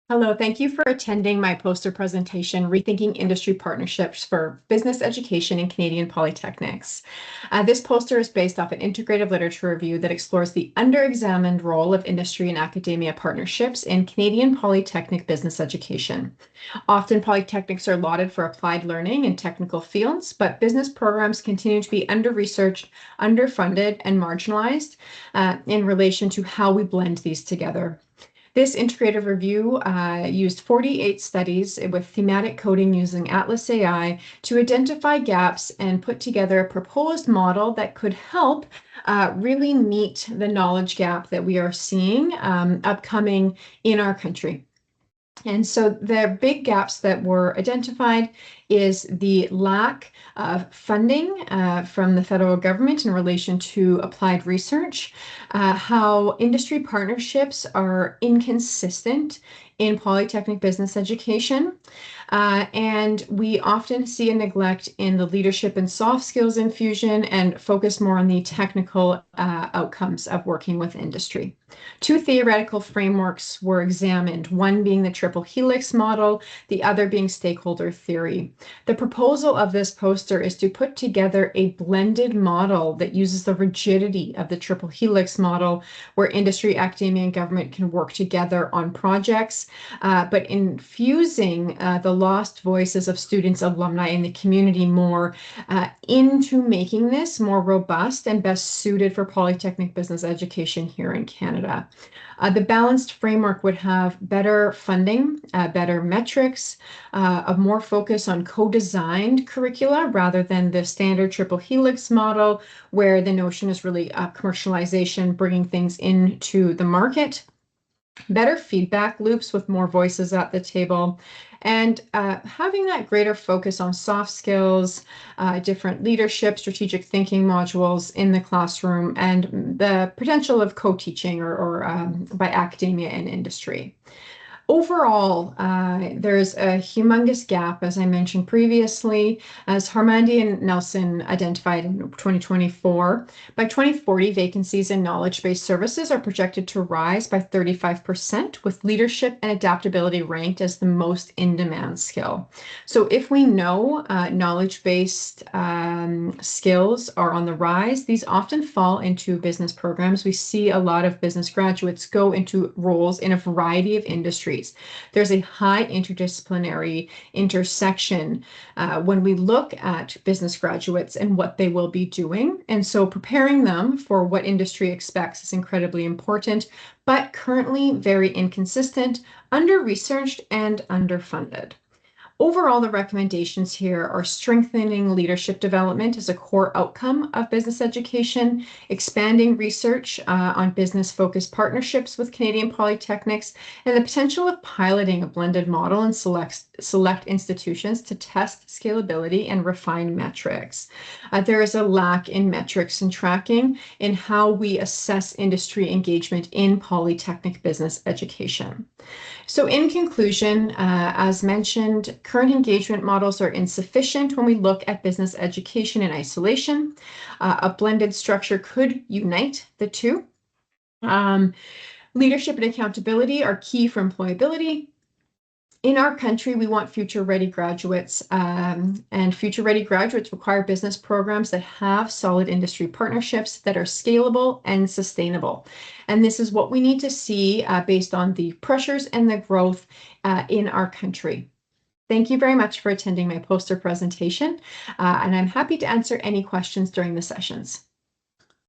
Hello, thank you for attending my poster presentation, Rethinking Industry Partnerships for Business Education in Canadian Polytechnics. This poster is based off an integrative literature review that explores the underexamined role of industry and academia partnerships in Canadian polytechnic business education. Often polytechnics are lauded for applied learning in technical fields, but business programs continue to be under-researched, underfunded, and marginalized in relation to how we blend these together. This integrative review used 48 studies with thematic coding using Atlas AI to identify gaps and put together a proposed model that could help really meet the knowledge gap that we are seeing upcoming in our country. And so the big gaps that were identified is the lack of funding from the federal government in relation to applied research, how industry partnerships are inconsistent in polytechnic business education, and we often see a neglect in the leadership and soft skills infusion and focus more on the technical outcomes of working with industry. Two theoretical frameworks were examined, one being the triple helix model, the other being stakeholder theory. The proposal of this poster is to put together a blended model that uses the rigidity of the triple helix model, where industry, academia, and government can work together on projects, but infusing the lost voices of students, alumni, and the community more into making this more robust and best suited for polytechnic business education here in Canada. The balanced framework would have better funding, better metrics, a more focus on co-designed curricula rather than the standard triple helix model, where the notion is really commercialization, bringing things into the market. Better feedback loops with more voices at the table, and having that greater focus on soft skills, different leadership, strategic thinking modules in the classroom, and the potential of co-teaching or by academia and industry. Overall, there's a humongous gap, as I mentioned previously, as Harmandy and Nelson identified in 2024. By 2040, vacancies in knowledge-based services are projected to rise by 35%, with leadership and adaptability ranked as the most in-demand skill. So if we know knowledge-based skills are on the rise, these often fall into business programs. We see a lot of business graduates go into roles in a variety of industries. There's a high interdisciplinary intersection when we look at business graduates and what they will be doing. And so preparing them for what industry expects is incredibly important, but currently very inconsistent, under-researched, and underfunded. Overall, the recommendations here are strengthening leadership development as a core outcome of business education, expanding research on business-focused partnerships with Canadian polytechnics, and the potential of piloting a blended model in select institutions to test scalability and refine metrics. There is a lack in metrics and tracking in how we assess industry engagement in polytechnic business education. So in conclusion, as mentioned, current engagement models are insufficient when we look at business education in isolation. A blended structure could unite the two. Leadership and accountability are key for employability. In our country, we want future-ready graduates, and future-ready graduates require business programs that have solid industry partnerships that are scalable and sustainable. And this is what we need to see based on the pressures and the growth in our country. Thank you very much for attending my poster presentation, and I'm happy to answer any questions during the sessions.